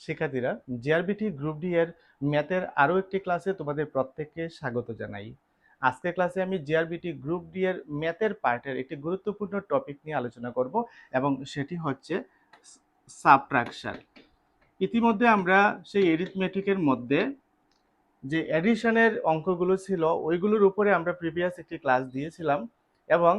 শিক্ষার্থীরা, GRBT group D এর ম্যাথের আরও একটি ক্লাসে তোমাদের প্রত্যেককে স্বাগত জানাই। আজকের ক্লাসে আমি জিআরবিটি গ্রুপ ডি এর ম্যাথের পার্টের একটি গুরুত্বপূর্ণ টপিক নিয়ে আলোচনা করব এবং সেটি হচ্ছে সাবট্রাকশন। ইতিমধ্যে আমরা সেই এরিথমেটিকের মধ্যে যে অ্যাডিশনের অঙ্কগুলো ছিল ওইগুলোর উপরে আমরা প্রিভিয়াস একটি ক্লাস দিয়েছিলাম এবং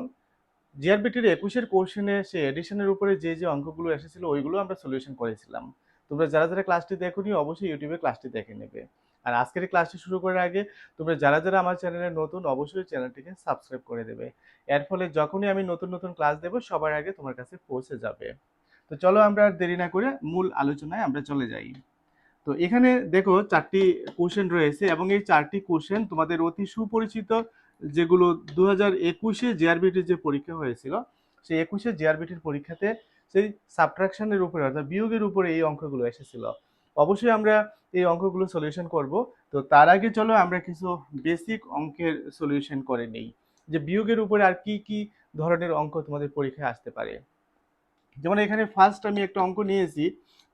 জিআরবিটির 21-এর কোশ্চেনে সেই এডিশনের উপরে যে যে অঙ্কগুলো এসেছিল ওইগুলো আমরা সলিউশন করেছিলাম। তোমরা যারা যারা ক্লাসটি দেখোনি অবশ্যই ইউটিউবে ক্লাসটি দেখে নেবে। আর আজকের এই ক্লাসটি শুরু করার আগে তোমরা যারা যারা আমার চ্যানেলে নতুন অবশ্যই চ্যানেলটিকে সাবস্ক্রাইব করে দেবে। এর ফলে যখনই আমি নতুন নতুন ক্লাস দেব সবার আগে তোমার কাছে পৌঁছে যাবে। তো চলো আমরা আর দেরি না করে মূল আলোচনায় আমরা চলে যাই। তো এখানে দেখো 4টি কোশ্চেন রয়েছে এবং এই 4টি কোশ্চেন তোমাদের অতি সুপরিচিত, যেগুলো 2021-এ জিআরবিটির যে পরীক্ষা হয়েছিল সেই 21-এ জিআরবিটির পরীক্ষাতে সেই সাবট্রাকশনের উপরে অর্থাৎ বিয়োগের উপরে এই অঙ্কগুলো এসেছিল। অবশ্যই আমরা এই অঙ্কগুলো সলিউশন করব। তো তার আগে চলো আমরা কিছু বেসিক অঙ্কের সলিউশন করে নিই, যে বিয়োগের উপরে আর কি কি ধরনের অঙ্ক তোমাদের পরীক্ষায় আসতে পারে। যেমন এখানে ফার্স্ট আমি একটা অঙ্ক নিয়েছি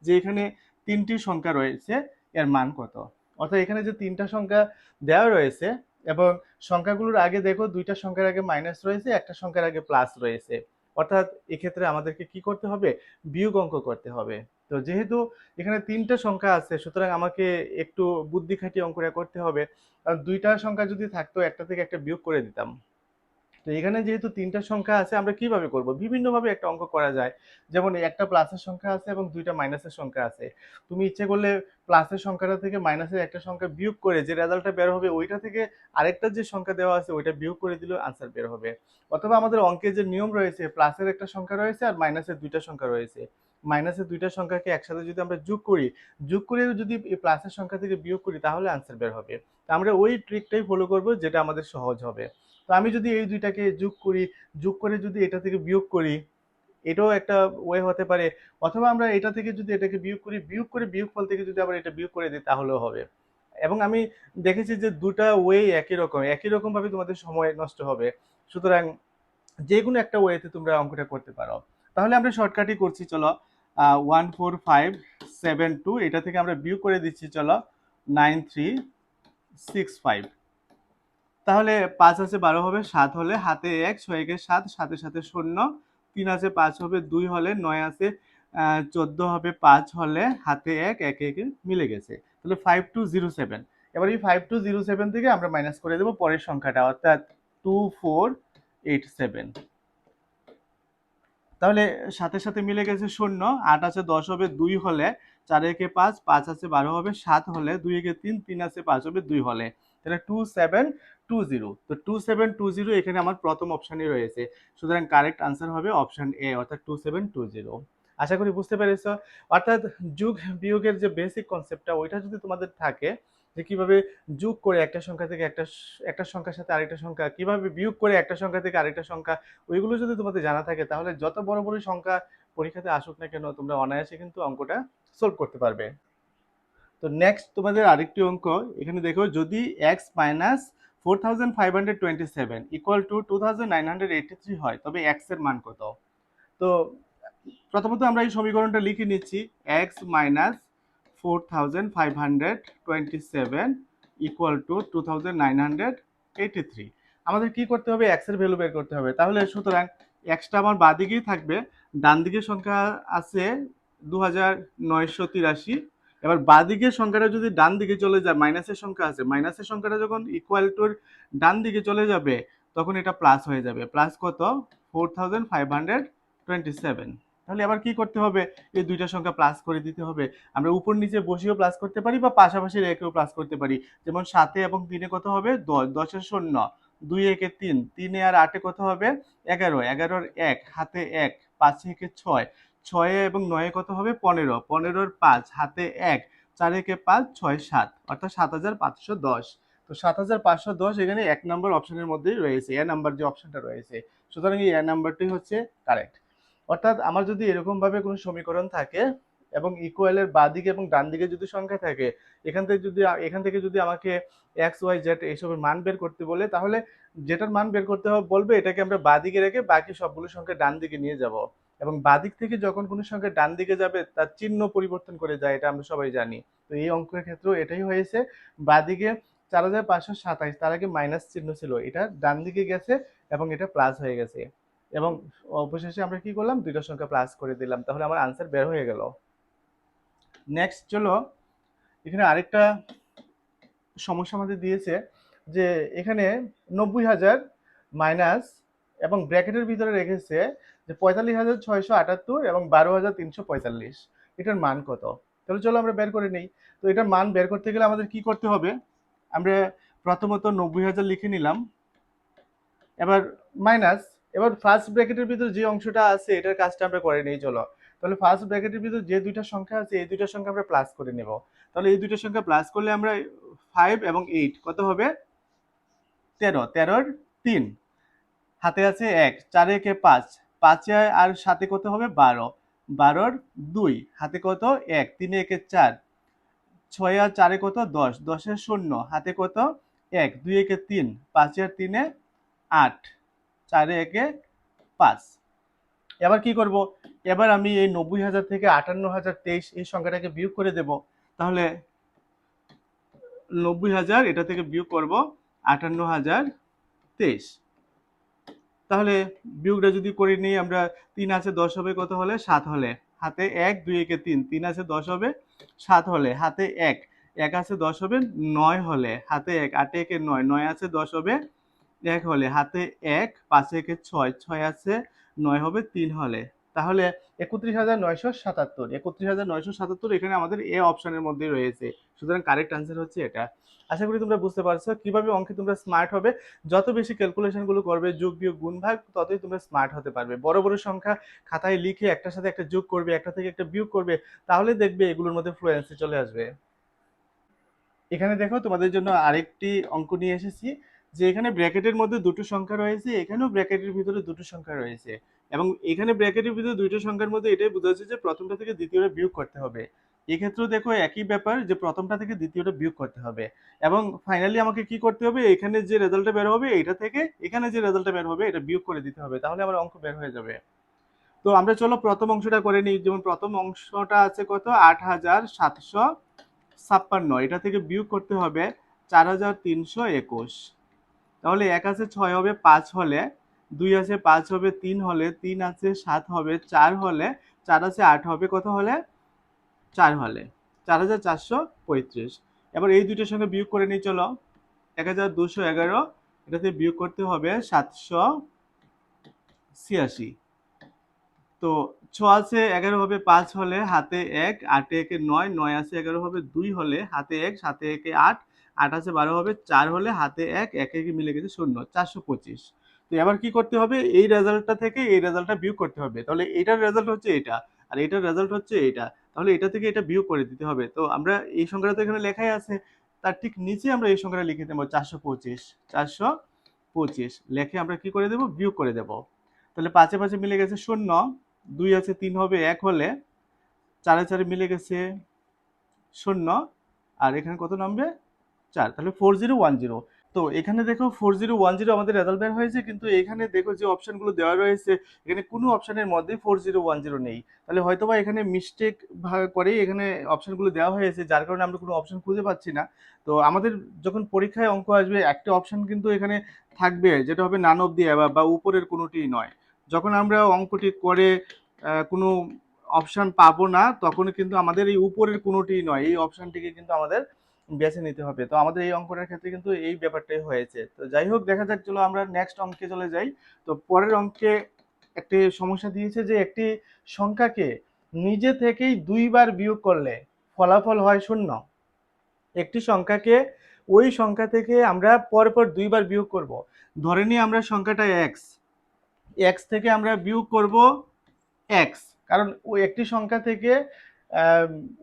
যে এখানে 3টি সংখ্যা রয়েছে, এর মান কত। অর্থাৎ এখানে যে 3টা সংখ্যা দেওয়া রয়েছে এবং সংখ্যাগুলোর আগে দেখো 2টা সংখ্যার আগে মাইনাস রয়েছে, একটা সংখ্যার আগে প্লাস রয়েছে। অর্থাৎ এক্ষেত্রে আমাদেরকে কি করতে হবে? বিয়োগ অঙ্ক করতে হবে। তো যেহেতু এখানে 3টা সংখ্যা আছে সুতরাং আমাকে একটু বুদ্ধি খাটিয়ে অঙ্কটা করতে হবে। আর 2টা সংখ্যা যদি থাকতো একটা থেকে একটা বিয়োগ করে দিতাম। তো এখানে যেহেতু 3টা সংখ্যা আছে আমরা কিভাবে করব? বিভিন্নভাবে একটা অঙ্ক করা যায়। যেমন একটা প্লাসের সংখ্যা আছে এবং 2টা মাইনাসের সংখ্যা আছে। তুমি ইচ্ছে করলে প্লাসের সংখ্যাটা থেকে মাইনাসের একটা সংখ্যা বিয়োগ করে যে রেজাল্টটা বের হবে ওইটা থেকে আরেকটা যে সংখ্যা দেওয়া আছে ওইটা বিয়োগ করে দিলেও আনসার বের হবে। অথবা আমাদের অঙ্কের যে নিয়ম রয়েছে, প্লাসের একটা সংখ্যা রয়েছে আর মাইনাসের 2টা সংখ্যা রয়েছে। মাইনাসের 2টা সংখ্যাকে একসাথে যদি আমরা যোগ করে যদি এই প্লাসের সংখ্যা থেকে বিয়োগ করি তাহলে আনসার বের হবে। তো আমরা ওই ট্রিকটাই ফলো করব যেটা আমাদের সহজ হবে। তো আমি যদি এই দুইটাকে যোগ করে যদি এটা থেকে বিয়োগ করি, এটাও একটা ওয়ে হতে পারে। অথবা আমরা এটা থেকে যদি এটাকে বিয়োগ করে বিয়োগফল থেকে যদি আবার এটা বিয়োগ করে দিই তাহলেও হবে। এবং আমি দেখেছি যে দুটা ওয়ে একই রকম ভাবে তোমাদের সময় নষ্ট হবে। সুতরাং যে কোনো একটা ওয়েতে তোমরা অঙ্কটা করতে পারো। তাহলে আমরা শর্টকাটই করছি, চলো 14572 এটা থেকে আমরা বিয়োগ করে দিচ্ছি, চলো 9365। তাহলে 5 আছে 12 হবে, 7 হলে হাতে 1, 6 একে 7, 7 সাথে 0, 3 আছে 5 হবে, 2 হলে, 9 আছে 14 হবে, 5 হলে হাতে 1, একে একে মিলে গেছে। তাহলে 5207। এবার এই 5207 থেকে আমরা মাইনাস করে দেব পরের সংখ্যাটা, অর্থাৎ 2487। তাহলে সাথে সাথে মিলে গেছে 0, 8 আছে 10 হবে, 2 হলে, 4 একে 5, 5 আছে 12 হবে, 7 হলে, 2 একে 3, 3 আছে 5 হবে, 2 হলে। তাহলে 2720। তো 2720 এখানে আমার প্রথম অপশনই রয়েছে। সুতরাং কারেক্ট আনসার হবে অপশন এ, অর্থাৎ 2720। আশা করি বুঝতে পেরেছো। অর্থাৎ যোগ বিয়োগের যে বেসিক কনসেপ্টটা ওইটা যদি তোমাদের থাকে, যে কিভাবে যোগ করে একটা সংখ্যা থেকে একটা সংখ্যার সাথে আরেকটা সংখ্যা, কিভাবে বিয়োগ করে একটা সংখ্যা থেকে আরেকটা সংখ্যা, ওইগুলো যদি তোমাদের জানা থাকে তাহলে যত বড় বড় সংখ্যা পরীক্ষাতে আসুক না কেন তোমরা অনায়াসে কিন্তু অঙ্কটা সলভ করতে পারবে। তো নেক্সট তোমাদের আরেকটি অঙ্ক এখানে দেখো, যদি x মাইনাস 4527 ইকুয়াল টু 2983 হয় তবে x এর মান কত? তো প্রথমত আমরা এই সমীকরণটা লিখে নিচ্ছি, x মাইনাস 4527 ইকুয়াল টু 2983। আমাদের কি করতে হবে? x এর ভ্যালু বের করতে হবে। তাহলে সুতরাং xটা আমার বাঁ দিকেই থাকবে, ডান দিকের সংখ্যা আছে 2983। এবার বাঁ দিকের সংখ্যাটা যদি ডান দিকে চলে যায়, মাইনাসের সংখ্যা আছে, মাইনাসের সংখ্যাটা যখন ইকুয়াল টুর ডান দিকে চলে যাবে তখন এটা প্লাস হয়ে যাবে। প্লাস কত? 4527। তাহলে আবার কি করতে হবে? এই দুইটা সংখ্যা প্লাস করে দিতে হবে। আমরা উপর নিচে বসিয়েও প্লাস করতে পারি বা পাশাপাশি রেখেও প্লাস করতে পারি। যেমন 7 এবং 3 কত হবে? 10, 10 এর 0, 2 একে 3, 3 আর 8 কত হবে? 11, 11 এর 1, হাতে 1, 5 একে 6, 6 এবং 9 কত হবে? 15, 15 এর 5, হাতে 1, 4 একে 5, 6 7, অর্থাৎ 7510। তো 7510 এখানে 1 নম্বর অপশনের মধ্যেই রয়েছে, এ নাম্বার যে অপশনটা রয়েছে। সুতরাং এই এ নাম্বারটি হচ্ছে কারেক্ট। অর্থাৎ আমার যদি এরকম ভাবে কোনো সমীকরণ থাকে এবং ইকুয়ালের বাদিকে এবং ডান দিকে যদি সংখ্যা থাকে, এখান থেকে যদি আমাকে এক্স ওয়াই জেড এইসবের মান বের করতে বলে, তাহলে যেটার মান বের করতে হবে বলবে এটাকে আমরা বাদিকে রেখে বাকি সবগুলো সংখ্যা ডান দিকে নিয়ে যাব। এবং বাদিক থেকে যখন কোনো সংখ্যা ডান দিকে যাবে তার চিহ্ন পরিবর্তন করে যায়, এটা আমরা সবাই জানি। তো এই অঙ্কের ক্ষেত্রেও এটাই হয়েছে। বাদিকে 4527, তার আগে মাইনাস চিহ্ন ছিল, এটা ডান দিকে গেছে এবং এটা প্লাস হয়ে গেছে। এবং অবশেষে আমরা কি করলাম, দুইটা সংখ্যা প্লাস করে দিলাম, তাহলে আমার আনসার বের হয়ে গেল। নেক্সট চলো, এখানে আরেকটা সমস্যা আমাদের দিয়েছে যে এখানে 90,000 মাইনাস এবং ব্র্যাকেটের ভিতরে রেখেছে যে 45,678 এবং 12,345, এটার মান কত। তাহলে চলো আমরা বের করে নেই। তো এটার মান বের করতে গেলে আমাদের কি করতে হবে, আমরা প্রথমত 90,000 লিখে নিলাম, এবার মাইনাস, এবার ফার্স্ট ব্র্যাকেটের ভিতর যে অংশটা আছে এটার কাজটা আমরা করে নেই। চলো, তাহলে ফার্স্ট ব্র্যাকেটের ভিতর যে দুইটা সংখ্যা আছে এই দুইটা সংখ্যা আমরা প্লাস করে নেব। তাহলে এই দুইটা সংখ্যা প্লাস করলে আমরা 5 এবং 8 কত হবে, 13, 13 3, হাতে আছে 1, 4 একে 5, 5 আর 7 কত হবে 12, 12 2, হাতে কত 1, 3 একে 4, 6 আর 4 কত 10, 10 0, হাতে কত 1, 2 একে 3, 5 আর 3 8, 4 একে 5। এবার কি করব, এবার আমি এই 90,000 থেকে 58,023 এই সংখ্যাটাকে বিয়োগ করে দেব। তাহলে 90,000 এটা থেকে বিয়োগ করব 58,023, তাহলে বিয়োগটা যদি করে নিই আমরা, 3 আছে 10 হবে কত হলে 7 হলে, হাতে 1, 2 একে 3, 3 আছে 10 হবে 7 হলে, হাতে 1, 1 আছে 10 হবে 9 হলে, হাতে 1, 8 একে 9, 9 আছে 10 হবে 1 হলে, হাতে 1, 5 একে 6, 6 আছে 9 হবে 3 হলে। তাহলে 31,977, 31,977 এখানে আমাদের এ অপশনের মধ্যে রয়েছে। সুতরাং কারেক্ট আনসার হচ্ছে এটা। আশা করি তোমরা বুঝতে পারছো কিভাবে অঙ্কে তোমরা স্মার্ট হবে। যত বেশি ক্যালকুলেশন গুলো করবে, যোগ বিয়োগ গুণ ভাগ, ততই তোমরা স্মার্ট হতে পারবে। বড় বড় সংখ্যা খাতায় লিখে একটার সাথে একটা যোগ করবে, একটা থেকে একটা বিয়োগ করবে, তাহলে দেখবে এগুলোর মধ্যে ফ্লুয়েন্সি চলে আসবে। এখানে দেখো তোমাদের জন্য আরেকটি অঙ্ক নিয়ে এসেছি, যে এখানে ব্র্যাকেটের মধ্যে দুটো সংখ্যা রয়েছে, এখানেও ব্র্যাকেটের ভিতরে দুটো সংখ্যা রয়েছে, এবং এখানে ব্র্যাকেটের ভিতরে দুইটা সংখ্যার মধ্যে এটাই বোঝা যাচ্ছে যে প্রথমটা থেকে দ্বিতীয়টা বিয়োগ করতে হবে। এক্ষেত্রেও দেখো একই ব্যাপার, যে প্রথমটা থেকে দ্বিতীয়টা বিয়োগ করতে হবে, এবং ফাইনালি আমাকে কি করতে হবে, এখানে যে রেজাল্টটা বের হবে এটা থেকে এখানে যে রেজাল্টটা বের হবে এটা বিয়োগ করে দিতে হবে, তাহলে আমার অঙ্ক বের হয়ে যাবে। তো আমরা চলো প্রথম অংশটা করে নিই। যেমন প্রথম অংশটা আছে কত, 8,756, এটা থেকে বিয়োগ করতে হবে 4,321। তাহলে 1 আছে 6 হবে 5 হলে, 2 আছে 5 হবে 3 হলে, 3 আছে 7 হবে 4 হলে, 4 আছে 8 হবে কত হলে 4 হলে, 4,435। এবার এই দুইটার সঙ্গে বিয়োগ করে নিই চলো। 1,211, এটাতে বিয়োগ করতে হবে 786। তো 6 আছে 11 হবে 5 হলে, হাতে 1, 8 একে 9, 9 আছে 11 হবে 2 হলে, হাতে 1, 7 একে 8, 8 আছে 12 হবে 4 হলে, হাতে 1, 1 একে মিলে গেছে 0, 425। তো এবার কি করতে হবে, এই রেজাল্টটা থেকে এই রেজাল্টটা বিয়োগ করতে হবে। তাহলে এটার রেজাল্ট হচ্ছে এটা, আর এটার রেজাল্ট হচ্ছে এটা, তাহলে এটা থেকে এটা বিয়োগ করে দিতে হবে। তো আমরা এই সংখ্যাটা তো এখানে লেখাই আছে, তার ঠিক নিচে আমরা এই সংখ্যাটা লিখে দেবো 425, 425 লেখে আমরা কি করে দেবো, বিয়োগ করে দেবো। তাহলে 5 এ 5 মিলে গেছে 0, 2 আছে 3 হবে 1 হলে, 4 এ 4 মিলে গেছে 0, আর এখানে কত নামবে 4, তাহলে 4010। তো এখানে দেখো 4010 আমাদের রেজাল্ট বের হয়েছে, কিন্তু এখানে দেখো যে অপশনগুলো দেওয়া রয়েছে এখানে কোনো অপশনের মধ্যে 4010 নেই। তাহলে হয়তোবা এখানে মিস্টেক করেই এখানে অপশনগুলো দেওয়া হয়েছে, যার কারণে আমরা কোনো অপশন খুঁজে পাচ্ছি না। তো আমাদের যখন পরীক্ষায় অঙ্ক আসবে একটা অপশন কিন্তু এখানে থাকবে, যেটা হবে নান অফ দি অ্যাবাভ, বা উপরের কোনোটি নয়। যখন আমরা অঙ্কটি করে কোনো অপশন পাবো না, তখন কিন্তু আমাদের এই উপরের কোনোটি নয়, এই অপশনটিকে কিন্তু আমাদের বেছে নিতে হবে। তো আমাদের এই অঙ্কটার ক্ষেত্রে কিন্তু এই ব্যাপারটাই হয়েছে। তো যাই হোক, দেখা যাক, চলো আমরা নেক্সট অঙ্কে চলে যাই। তো পরের অঙ্কে একটি সমস্যা দিয়েছে যে একটি সংখ্যাকে নিজে থেকেই দুইবার বিয়োগ করলে ফলাফল হয় 0। একটি সংখ্যাকে ওই সংখ্যা থেকে আমরা পরপর দুইবার বিয়োগ করব। ধরে নিই আমরা সংখ্যাটা এক্স, এক্স থেকে আমরা বিয়োগ করব এক্স, কারণ ওই একটি সংখ্যা থেকে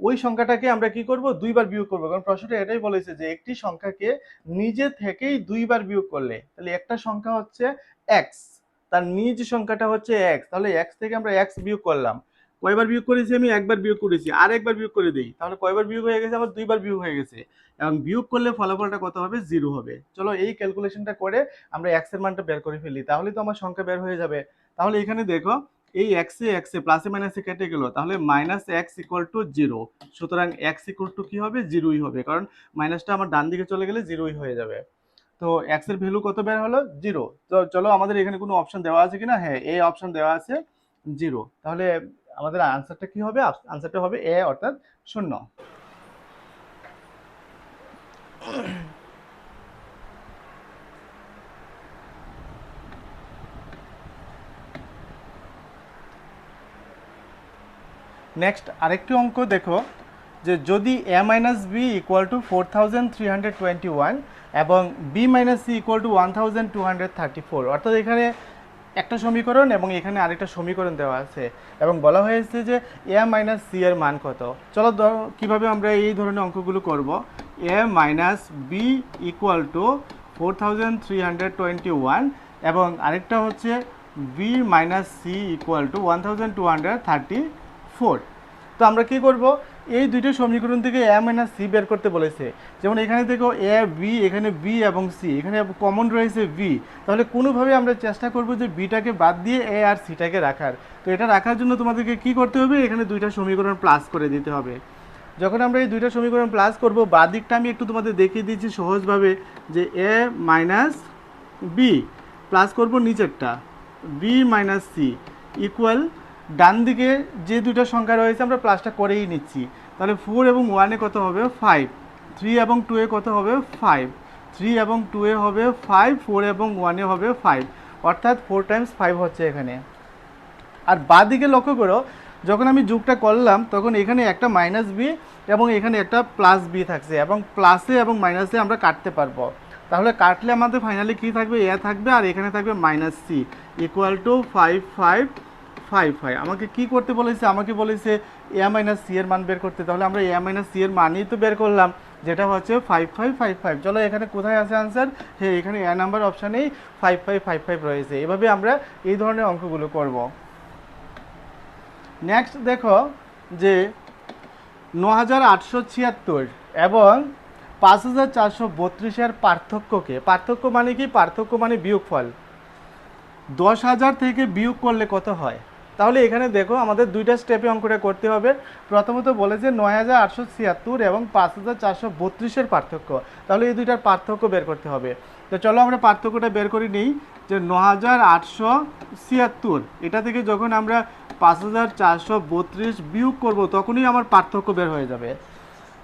ওই সংখ্যাটাকে আমরা কি করব, দুইবার বিয়োগ করব, কারণ প্রশ্নটা এটাই বলেছে যে একটি সংখ্যাকে নিজে থেকেই দুইবার বিয়োগ করলে, তাহলে একটা সংখ্যা হচ্ছে এক্স, তার নিজ সংখ্যাটা হচ্ছে এক্স, তাহলে এক্স থেকে আমরা এক্স বিয়োগ করলাম, কয়বার বিয়োগ করেছি আমি? একবার বিয়োগ করেছি, আর একবার বিয়োগ করে দিই, তাহলে কয়বার বিয়োগ হয়ে গেছে? আমার দুইবার বিয়োগ হয়ে গেছে। এবং বিয়োগ করলে ফলাফলটা কত হবে? 0 হবে। চলো এই ক্যালকুলেশনটা করে আমরা এক্স এর মানটা বের করে ফেলি, তাহলে তো আমার সংখ্যা বের হয়ে যাবে। তাহলে এখানে দেখো এই এক্স এ প্লাসে মাইনাসে কেটে গেল, তাহলে মাইনাস এক্স ইকুয়াল টু 0। সুতরাং এক্স ইকুয়াল টু কি হবে? 0ই হবে, কারণ মাইনাসটা আমার ডান দিকে চলে গেলে 0ই হয়ে যাবে। তো এক্স এর ভ্যালু কত বের হলো? 0। তো চলো আমাদের এখানে কোনো অপশন দেওয়া আছে কিনা? হ্যাঁ, এই অপশন দেওয়া আছে 0। তাহলে আমাদের আনসারটা কি হবে? আনসারটা হবে এ, অর্থাৎ 0। নেক্সট আরেকটি অঙ্ক দেখো, যে যদি A minus B equal to 4321 এবং B minus C equal to 1234, অর্থাৎ এখানে একটা সমীকরণ এবং এখানে আরেকটা সমীকরণ দেওয়া আছে এবং বলা হয়েছে যে এ মাইনাস সি এর মান কত। চলো কিভাবে আমরা এই ধরনের অঙ্কগুলো করব। A minus B equal to 4321 এবং আরেকটা হচ্ছে B minus C equal to 1234। তো আমরা কি করব? এই দুইটা সমীকরণ থেকে এ মাইনাস সি বের করতে বলেছে। যেমন এখানে দেখো এ বি, এখানে বি এবং সি, এখানে কমন রয়েছে বি, তাহলে কোনোভাবে আমরা চেষ্টা করব যে বিটাকে বাদ দিয়ে এ আর সিটাকে রাখার। তো এটা রাখার জন্য তোমাদেরকে কি করতে হবে? এখানে দুইটা সমীকরণ প্লাস করে দিতে হবে। যখন আমরা এই দুইটা সমীকরণ প্লাস করব, বাঁ দিকটা আমি একটু তোমাদের দেখিয়ে দিচ্ছি সহজভাবে, যে এ মাইনাস বি প্লাস করব নিচেরটা বি মাইনাস সি ইকুয়াল ডান দিকে যে দুটো সংখ্যা রয়েছে আমরা প্লাসটা করেই নিচ্ছি। তাহলে 4 এবং 1-এ কত হবে? 5। 3 এবং 2-এ কত হবে? 5। 3 এবং 2-এ হবে 5, 4 এবং 1-এ হবে 5, অর্থাৎ 4 টাইমস 5 হচ্ছে এখানে। আর বাঁ দিকে লক্ষ্য করো, যখন আমি যোগটা করলাম তখন এখানে একটা মাইনাস বি এবং এখানে একটা প্লাস বি থাকছে, এবং প্লাসে এবং মাইনাসে আমরা কাটতে পারবো। তাহলে কাটলে আমাদের ফাইনালি কী থাকবে? এ থাকবে, আর এখানে থাকবে মাইনাস সি ইকুয়াল টু 5 5 5 5। আমাকে কি করতে বলেছে? আমাকে বলেছে এ মাইনাস সি এর মান বের করতে। তাহলে আমরা এ মাইনাস সি এর মানই তো বের করলাম, যেটা হচ্ছে 5 5 5 5। চলো এখানে কোথায় আছে আনসার? হ্যাঁ, এখানে এ নাম্বার অপশানেই 5 5 5 5 রয়েছে। এভাবে আমরা এই ধরনের অঙ্কগুলো করব। নেক্সট দেখো যে 9876 এবং 5432-এর পার্থক্যকে, পার্থক্য মানে কি? পার্থক্য মানে বিয়োগফল। 10,000 থেকে বিয়োগ করলে কত হয়? তাহলে এখানে দেখো আমাদের দুইটা স্টেপে অঙ্কটা করতে হবে। প্রথমত বলেছে 9876 এবং 5432-এর পার্থক্য, তাহলে এই দুইটার পার্থক্য বের করতে হবে। তো চলো আমরা পার্থক্যটা বের করে নিই। যে 9876 এটা থেকে যখন আমরা 5432 বিয়োগ করব তখনই আমার পার্থক্য বের হয়ে যাবে।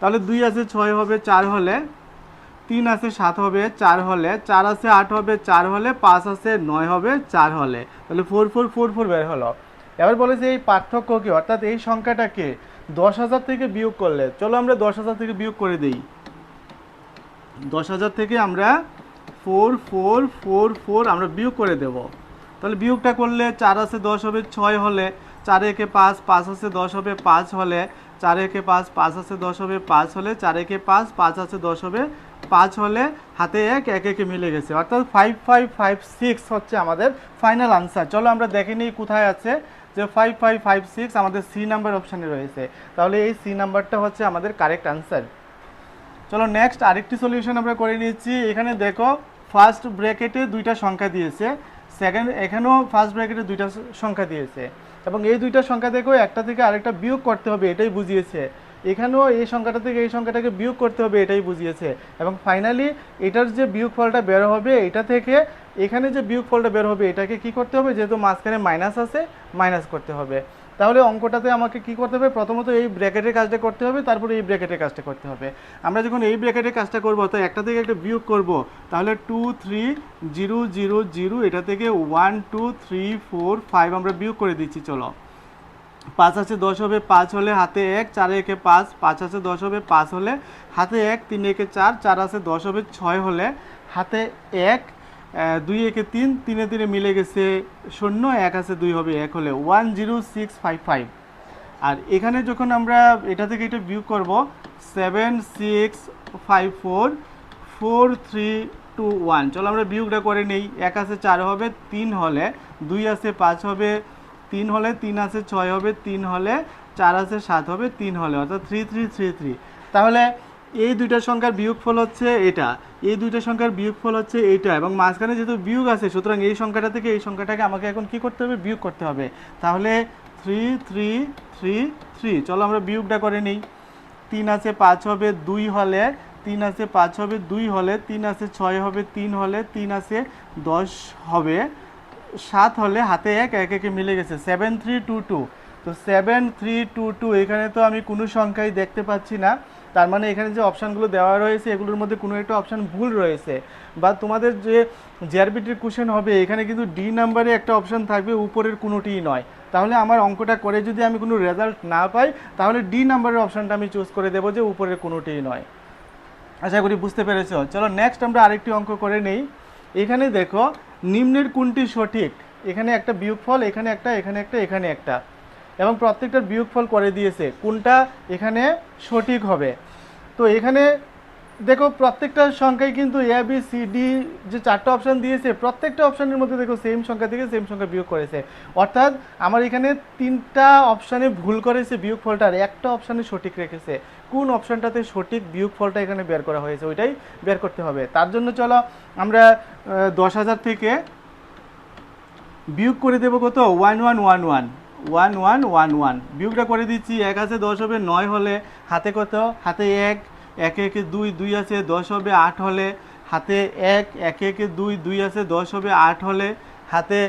তাহলে 2 আছে 6 হবে 4 হলে, 3 আছে 7 হবে 4 হলে, 4 আছে 8 হবে 4 হলে, 5 আছে 9 হবে 4 হলে, তাহলে 4 4 4 4 বের হলো। এবার বলেছে এই পার্থক্য কি, অর্থাৎ এই সংখ্যাটাকে 10,000 থেকে বিয়োগ করলে। চলো আমরা 10,000 থেকে বিয়োগ করে দিই। 10,000 থেকে আমরা 4 4 4 4 আমরা বিয়োগ করে দেব। তাহলে বিয়োগটা করলে 4 আছে 10 হবে 6 হলে, 4 একে 5, 5 আছে 10 হবে 5 হলে, 4 একে 5, 5 আছে 10 হবে 5 হলে, 4 একে 5, 5 আছে 10 হবে 5 হলে, হাতে 1 1 একে মিলে গেছে, অর্থাৎ 5 5 5 6 হচ্ছে আমাদের ফাইনাল আনসার। চলো আমরা দেখে নিই কোথায় আছে। যে 5 5 5 6 আমাদের সি নাম্বার অপশানে রয়েছে, তাহলে এই সি নাম্বারটা হচ্ছে আমাদের কারেক্ট আনসার। চলো নেক্সট আরেকটি সলিউশন আমরা করে নিচ্ছি। এখানে দেখো ফার্স্ট ব্র্যাকেটে দুইটা সংখ্যা দিয়েছে, সেকেন্ড এখানেও ফার্স্ট ব্র্যাকেটে দুইটা সংখ্যা দিয়েছে, এবং এই দুইটা সংখ্যা দেখো একটা থেকে আরেকটা বিয়োগ করতে হবে, এটাই বুঝিয়েছে। এখানেও এই সংখ্যাটা থেকে এই সংখ্যাটাকে বিয়োগ করতে হবে, এটাই বুঝিয়েছে। এবং ফাইনালি এটার যে বিয়োগফলটা বের হবে এটা থেকে এখানে যে বিয়োগফলটা বের হবে এটাকে কি করতে হবে? যেহেতু মাঝখানে মাইনাস আছে, মাইনাস করতে হবে। তাহলে অঙ্কটাতে আমাকে কি করতে হবে? প্রথমত এই ব্র্যাকেটের কাজটা করতে হবে, তারপরে এই ব্র্যাকেটের কাজটা করতে হবে। আমরা যখন এই ব্র্যাকেটের কাজটা করব তো একটা থেকে একটা বিয়োগ করব, তাহলে 2 3 0 0 0, এটা থেকে 1 2 3 4 5 আমরা বিয়োগ করে দিচ্ছি। চলো 5 আছে 10 হবে 5 হলে, হাতে 1, 4 একে 5, 5 আছে 10 হবে 5 হলে, হাতে 1, 3 একে 4, 4 আছে 10 হবে 6 হলে, হাতে 1, 2 একে 3, 3 এ 3 মিলে গেছে 0, 1 আছে 2 হবে 1 হলে, 10655। আর এখানে যখন আমরা এটা থেকে এটা বিয়োগ করব 7 6 5 4 4 3 2 1। চলো আমরা বিয়োগটা করে নেই। 1 আছে 4 হবে 3 হলে, 2 আছে 5 হবে 3 হলে 3 আছে 6 হবে, 3 হলে 4 আছে 7 হবে, 3 হলে, অর্থাৎ 3 3 3 3। তাহলে এই দুইটা সংখ্যার বিয়োগফল হচ্ছে এটা, এই দুইটা সংখ্যার বিয়োগফল হচ্ছে এইটা, এবং মাঝখানে যেহেতু বিয়োগ আছে সুতরাং এই সংখ্যাটা থেকে এই সংখ্যাটাকে আমাকে এখন কি করতে হবে, বিয়োগ করতে হবে। তাহলে 3 3 3 3, চলো আমরা বিয়োগটা করে নিই। 3 আছে 5 হবে 2 হলে, 3 আছে 5 হবে 2 হলে, 3 আছে 6 হবে 3 হলে, 3 আছে 10 হবে, 7 হলে, হাতে 1 এক একে মিলে গেছে 7 3 2 2। তো 7 3 2 2, এখানে তো আমি কোনো সংখ্যাই দেখতে পাচ্ছি না, তার মানে এখানে যে অপশানগুলো দেওয়া রয়েছে এগুলোর মধ্যে কোনো একটা অপশান ভুল রয়েছে। বা তোমাদের যে জিআরবিটির কোশ্চেন হবে এখানে কিন্তু ডি নাম্বারে একটা অপশান থাকবে, উপরের কোনোটিই নয়। তাহলে আমার অঙ্কটা করে যদি আমি কোনো রেজাল্ট না পাই তাহলে ডি নাম্বারের অপশানটা আমি চুজ করে দেবো যে উপরের কোনোটিই নয়। আশা করি বুঝতে পেরেছো। চলো নেক্সট আমরা আরেকটি অঙ্ক করে নেই। এখানে দেখো নিম্নের কোনটি সঠিক, এখানে একটা বিয়োগফল, এখানে একটা, এখানে একটা, এখানে একটা, এবং প্রত্যেকটার বিয়োগফল করে দিয়েছে, কোনটা এখানে সঠিক হবে। তো এখানে দেখো প্রত্যেকটা সংখ্যায় কিন্তু এ বি সি ডি যে চারটা অপশান দিয়েছে প্রত্যেকটা অপশানের মধ্যে দেখো সেম সংখ্যা থেকে সেম সংখ্যা বিয়োগ করেছে, অর্থাৎ আমার এখানে 3টা অপশানে ভুল করেছে বিয়োগফলটা, আর একটা অপশানে সঠিক রেখেছে। কোন অপশানটাতে সঠিক বিয়োগফলটা এখানে বের করা হয়েছে ওইটাই বের করতে হবে। তার জন্য চলো আমরা 10,000 থেকে বিয়োগ করে দেবো কত, 1111 1111, বিয়োগটা করে দিচ্ছি। 1 আছে 10 হবে 9 হলে, হাতে কত, হাতে 1 1 1 2 2 আছে 10 হবে 8 হলে, হাতে 1 1 1 2 2 আছে 10 হবে 8 হলে, হাতে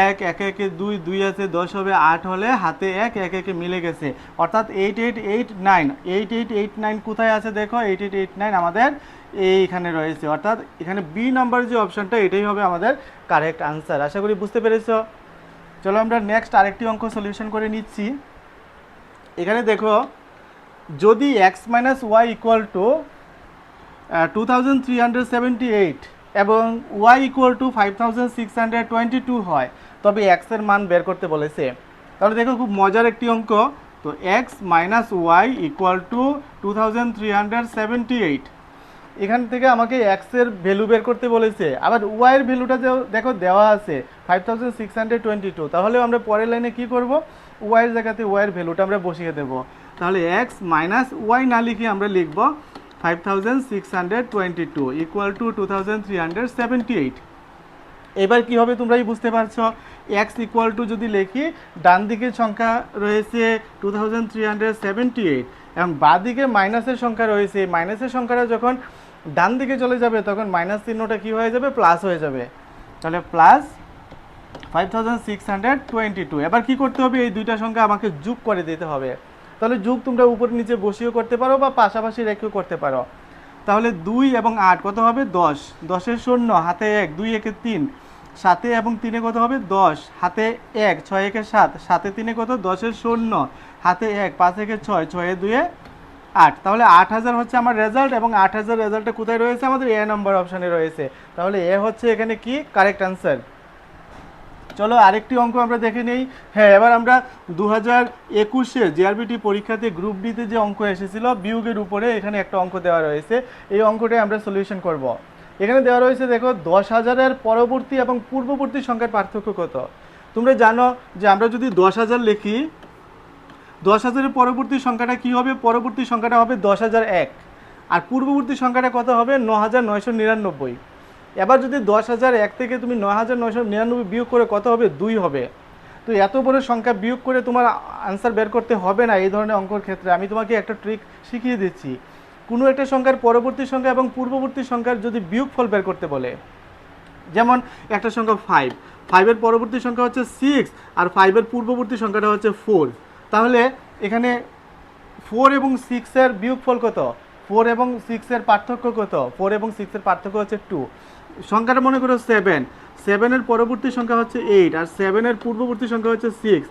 1 1 1 2 2 আছে 10 হবে 8 হলে, হাতে 1 1 1 মিলে গেছে, অর্থাৎ 8889 8889 কোথায় আছে দেখো, 8889 আমাদের এইখানে রয়েছে, অর্থাৎ এখানে বি নাম্বার যে অপশানটা এটাই হবে আমাদের কারেক্ট আনসার। আশা করি বুঝতে পেরেছো। চলো আমরা নেক্সট আরেকটি অঙ্ক সলিউশন করে নিচ্ছি। এখানে দেখো যদি X minus Y equal to 2378 এবং ওয়াই ইকুয়াল টু 5622 হয় তবে এক্স এর মান বের করতে বলেছে। তাহলে দেখো খুব মজার একটি অঙ্ক। তো X minus Y equal to 2378, এখান থেকে আমাকে এক্স এর ভ্যালু বের করতে বলেছে, আবার ওয়াই এর ভ্যালুটা দেখো দেওয়া আছে 5622। তাহলে আমরা পরের লাইনে কি করব, ওয়াই এর জায়গাতে ওয়াই এর ভ্যালুটা আমরা বসিয়ে দেব। তাহলে এক্স মাইনাস ওয়াই না লিখে আমরা লিখব 5622 ইকুয়াল টু 2378। এবার কি হবে তোমরাই বুঝতে পারছো। এক্স ইকুয়াল টু যদি লিখি, ডান দিকের সংখ্যা রয়েছে 2378 এবং বাঁ দিকে মাইনাসের সংখ্যা রয়েছে, মাইনাসের সংখ্যাটা যখন ডান দিকে চলে যাবে তখন মাইনাস চিহ্নটা কি হয়ে যাবে, প্লাস হয়ে যাবে। তাহলে প্লাস 5622। এবার কি করতে হবে, এই দুইটা সংখ্যা আমাকে যোগ করে দিতে হবে। তাহলে যোগ তোমরা উপর নিচে বসিয়েও করতে পারো বা পাশাপাশি রেখেও করতে পারো। তাহলে 2 এবং 8 কত হবে, 10, 10-এর 0, হাতে 1, 2 1 3, 7 এবং 3 কত হবে 10, হাতে 1, 6 1 7, 7 3 কত, 10-এর 0, হাতে 1, 5 1 6, 6 2 8। তাহলে 8000 হচ্ছে আমার রেজাল্ট, এবং 8000 রেজাল্টটা কোথায় রয়েছে, আমাদের এ নাম্বার অপশানে রয়েছে। তাহলে এ হচ্ছে এখানে কি কারেক্ট আনসার। চলো আরেকটি অঙ্ক আমরা দেখে নেই। হ্যাঁ, এবার আমরা 2021-এ জিআরবিটি পরীক্ষাতে গ্রুপ ডিতে যে অঙ্ক এসেছিল বিয়োগের উপরে, এখানে একটা অঙ্ক দেওয়া রয়েছে, এই অঙ্কটাই আমরা সলিউশন করব। এখানে দেওয়া রয়েছে দেখো 10,000-এর পরবর্তী এবং পূর্ববর্তী সংখ্যার পার্থক্য কত। তোমরা জানো যে আমরা যদি 10,000 লিখি, 10,000-এর পরবর্তী সংখ্যাটা কি হবে, পরবর্তী সংখ্যাটা হবে 10,001, আর পূর্ববর্তী সংখ্যাটা কত হবে 9,999। এবার যদি 10,001 থেকে তুমি 9,999 বিয়োগ করে কত হবে, 2 হবে। তো এত বড় সংখ্যা বিয়োগ করে তোমার আনসার বের করতে হবে না। এই ধরনের অঙ্কর ক্ষেত্রে আমি তোমাকে একটা ট্রিক শিখিয়ে দিচ্ছি। কোনো একটা সংখ্যার পরবর্তী সংখ্যা এবং পূর্ববর্তী সংখ্যার যদি বিয়োগফল বের করতে বলে, যেমন একটা সংখ্যা 5, 5-এর পরবর্তী সংখ্যা হচ্ছে 6 আর 5-এর পূর্ববর্তী সংখ্যাটা হচ্ছে 4, তাহলে এখানে 4 এবং 6-এর বিয়োগফল কত, 4 এবং 6-এর পার্থক্য কত, 4 এবং 6-এর পার্থক্য হচ্ছে 2। সংখ্যাটা মনে করো 7, 7-এর পরবর্তী সংখ্যা হচ্ছে 8 আর 7-এর পূর্ববর্তী সংখ্যা হচ্ছে 6,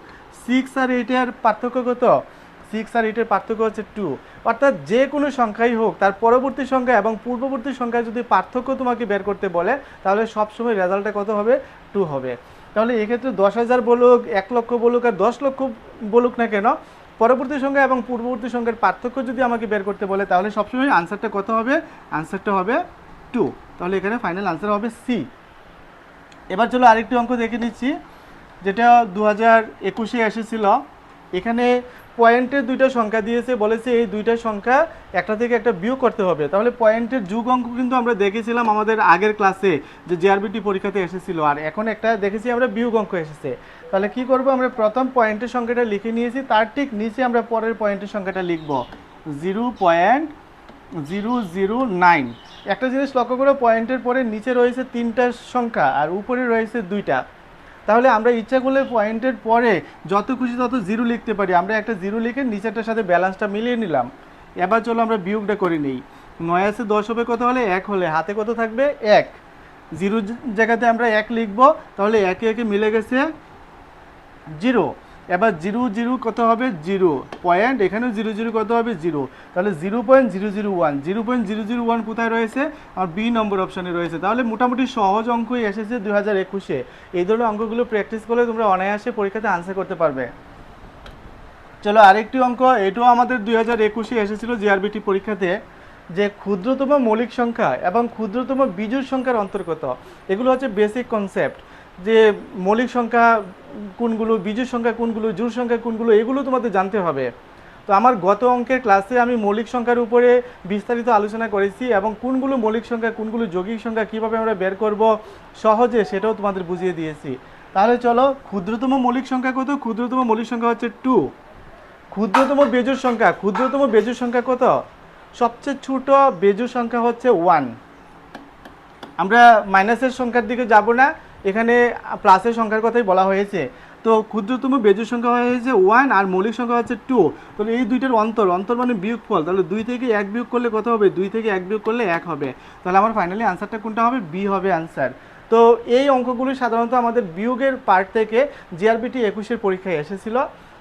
6 আর 8-এর পার্থক্য কত, 6 আর 8-এর পার্থক্য হচ্ছে 2। অর্থাৎ যে কোনো সংখ্যাই হোক তার পরবর্তী সংখ্যা এবং পূর্ববর্তী সংখ্যায় যদি পার্থক্য তোমাকে বের করতে বলে তাহলে সবসময় রেজাল্টটা কত হবে, 2 হবে। তাহলে এক্ষেত্রে 10,000 বলুক, 1 লক্ষ বলুক আর 10 লক্ষ বলুক না কেন, পরবর্তী সংখ্যা এবং পূর্ববর্তী সংখ্যার পার্থক্য যদি আমাকে বের করতে বলে তাহলে সবসময় আনসারটা কত হবে, আনসারটা হবে 2। তাহলে এখানে ফাইনাল আনসার হবে সি। এবার চলো আরেকটি অঙ্ক দেখে নিচ্ছি। যেটা 2021-এ এসেছিল। এখানে পয়েন্টের দুইটা সংখ্যা দিয়েছে, বলেছে এই দুইটা সংখ্যা একটা থেকে একটা বিয়োগ করতে হবে। তাহলে পয়েন্টের যুগ অঙ্ক কিন্তু আমরা দেখেছিলাম আমাদের আগের ক্লাসে, যে জিআরবিটি পরীক্ষাতে এসেছিল, আর এখন একটা দেখেছি আমরা বিয়োগ অঙ্ক এসেছে। তাহলে কি করব, আমরা প্রথম পয়েন্টের সংখ্যাটা লিখে নিয়েছি, তার ঠিক নিচে আমরা পরের পয়েন্টের সংখ্যাটা লিখব 0.009। একটা জিনিস লক্ষ্য করে, পয়েন্টের পরে নিচে রয়েছে তিনটা সংখ্যা আর উপরে রয়েছে দুইটা। তাহলে আমরা ইচ্ছা করলে পয়েন্টের পরে যত খুশি তত জিরো লিখতে পারি। আমরা একটা জিরো লিখে নিচেরটার সাথে ব্যালেন্সটা মিলিয়ে নিলাম। এবার চলো আমরা বিয়োগটা করে নিই। 9 আছে 10 হবে কত হলে 1 হলে হাতে কত থাকবে 1। জিরো জায়গাতে আমরা 1 লিখবো, তাহলে একে একে মিলে গেছে 0। এবার 0 কত হবে 0 পয়েন্ট, এখানেও 0 কত হবে 0। তাহলে 0.001, 0.001 কোথায় রয়েছে, আর বি নম্বর অপশানে রয়েছে। তাহলে মোটামুটি সহজ অঙ্কই এসেছে 2021-এ। এই ধরনের অঙ্কগুলো প্র্যাকটিস করলে তোমরা অনায়াসে পরীক্ষাতে আনসার করতে পারবে। চলো আরেকটি অঙ্ক, এটাও আমাদের 2021-এ এসেছিল জিআরবিটি পরীক্ষাতে, যে ক্ষুদ্রতম মৌলিক সংখ্যা এবং ক্ষুদ্রতম বিজোড় সংখ্যার অন্তর্গত। এগুলো হচ্ছে বেসিক কনসেপ্ট, যে মৌলিক সংখ্যা কোনগুলো, বিজোড় সংখ্যা কোনগুলো, জোড় সংখ্যা কোনগুলো, এগুলো তোমাদের জানতে হবে। তো আমার গত অঙ্কের ক্লাসে আমি মৌলিক সংখ্যার উপরে বিস্তারিত আলোচনা করেছি, এবং কোনগুলো মৌলিক সংখ্যা কোনগুলো যৌগিক সংখ্যা কীভাবে আমরা বের করব সহজে, সেটাও তোমাদের বুঝিয়ে দিয়েছি। তাহলে চলো, ক্ষুদ্রতম মৌলিক সংখ্যা কত, ক্ষুদ্রতম মৌলিক সংখ্যা হচ্ছে 2। ক্ষুদ্রতম বেজোড় সংখ্যা, ক্ষুদ্রতম বেজোড় সংখ্যা কত, সবচেয়ে ছোট বেজোড় সংখ্যা হচ্ছে 1। আমরা মাইনাসের সংখ্যার দিকে যাব না, এখানে প্লাসের সংখ্যার কথাই বলা হয়েছে। তো ক্ষুদ্রতম বেজোড় সংখ্যা হয়েছে 1 আর মৌলিক সংখ্যা হচ্ছে 2। তাহলে এই দুইটার অন্তর মানে বিয়োগফল, তাহলে 2 থেকে 1 বিয়োগ করলে কত হবে, 2 থেকে 1 বিয়োগ করলে 1 হবে। তাহলে আমার ফাইনালি আনসারটা কোনটা হবে, বি হবে আনসার। তো এই অঙ্কগুলি সাধারণত আমাদের বিয়োগের পার্ট থেকে জিআরবিটি 21-এর পরীক্ষায় এসেছিল।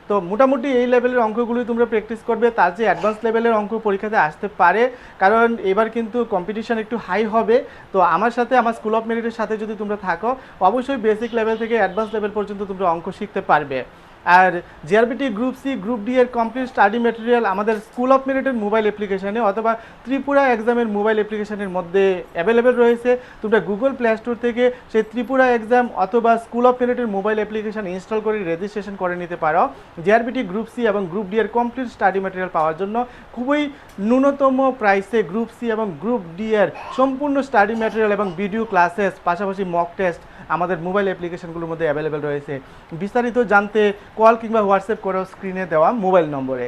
তো মোটামুটি এই লেভেলের অঙ্কগুলি তোমরা প্র্যাকটিস করবে, তার চেয়ে অ্যাডভান্স লেভেলের অঙ্ক পরীক্ষাতে আসতে পারে, কারণ এবার কিন্তু কম্পিটিশন একটু হাই হবে। তো আমার সাথে, আমার স্কুল অফ মেরিটের সাথে যদি তোমরা থাকো, অবশ্যই বেসিক লেভেল থেকে অ্যাডভান্স লেভেল পর্যন্ত তোমরা অঙ্ক শিখতে পারবে। আর JRBT group C, group D এর কমপ্লিট স্টাডি ম্যাটেরিয়াল আমাদের স্কুল অফ মেরিটের মোবাইল অ্যাপ্লিকেশনে অথবা ত্রিপুরা এক্সামের মোবাইল অ্যাপ্লিকেশনের মধ্যে অ্যাভেলেবেল রয়েছে। তোমরা গুগল প্লে স্টোর থেকে সেই ত্রিপুরা এক্সাম অথবা স্কুল অফ মেরিটের মোবাইল অ্যাপ্লিকেশন ইনস্টল করে রেজিস্ট্রেশন করে নিতে পারো। জিআরবিটি গ্রুপ সি এবং গ্রুপ ডি এর কমপ্লিট স্টাডি ম্যাটেরিয়াল পাওয়ার জন্য খুবই ন্যূনতম প্রাইসে গ্রুপ সি এবং গ্রুপ ডি এর সম্পূর্ণ স্টাডি ম্যাটেরিয়াল এবং ভিডিও ক্লাসেস, পাশাপাশি মক টেস্ট আমাদের মোবাইল অ্যাপ্লিকেশনগুলোর মধ্যে অ্যাভেলেবেল রয়েছে। বিস্তারিত জানতে কল কিংবা হোয়াটসঅ্যাপ করো স্ক্রিনে দেওয়া মোবাইল নম্বরে।